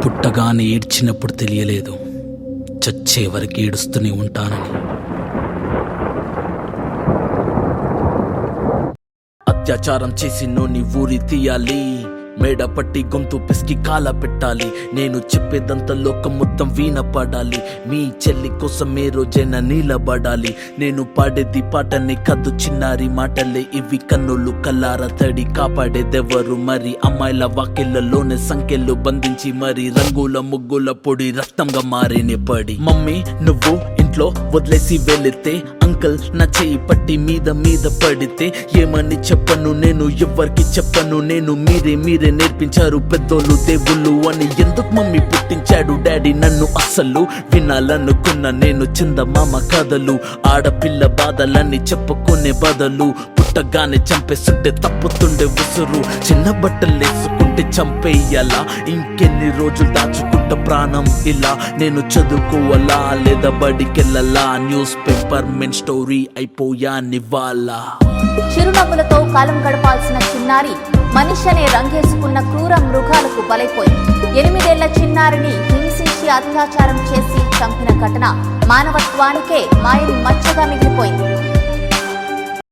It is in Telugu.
పుట్టగానే ఏడ్చినప్పుడు తెలియలేదు, చచ్చే వరకు ఏడుస్తూనే ఉంటానని. అత్యాచారం చేసి నోని ఊరి తీయాలి, మేడ పట్టి గొంతు పిసికి కాల పెట్టాలి. నేను చెప్పేదంతా లోకం మొత్తం వీణ పడాలి. మీ చెల్లి కోసం ఏ రోజైనా నిలబడాలి. నేను పాడేది పాటనే కద్దు చిన్నారి మాటలే ఇవి, కన్నులు కల్లార తడి కాపాడేదెవరు మరి? అమ్మాయిల వాకిళ్లలోనే సంఖ్యలు బంధించి మరి రంగుల ముగ్గుల పొడి రక్తంగా మారేనే పడి. మమ్మీ నువ్వు ఇంట్లో వదిలేసి వెళితే, అంకల్ నా చేయి పట్టి మీద మీద పడితే ఏమని చెప్పను నేను, ఎవ్వరికి చెప్పను నేను. మీరే నేర్పించారు పెద్దోళ్ళు దేవుళ్ళు అని. ఎందుకు మమ్మీ పుట్టించాడు డాడీ నన్ను? అసలు వినాలనుకున్న నేను చందమామ కథలు, ఆడపిల్ల బాధలన్నీ చెప్పుకునే బదులు పుట్టగానే చంపేస్తుంటే తప్పుతుండే ఉసురు. చిన్న బట్టలు వేసుకుంటే చంపేయాలా? ఇంకెన్ని రోజులు దాచుకుంట ప్రాణం ఇలా? నేను చదువుకోవాలా లేదా బడికెళ్ళాలా? న్యూస్ పేపర్ మెన్ స్టోరీ అయిపోయా నివాలా. చిరునవ్వులతో కాలం గడపాల్సిన చిన్నారి మనిషి అనే రంగేసుకున్న క్రూర మృగాలకు బలైపోయింది. 8 ఏళ్ల చిన్నారిని హింసించి అత్యాచారం చేసి చంపిన ఘటన మానవత్వానికే మాయని మచ్చగా మిగిలిపోయింది.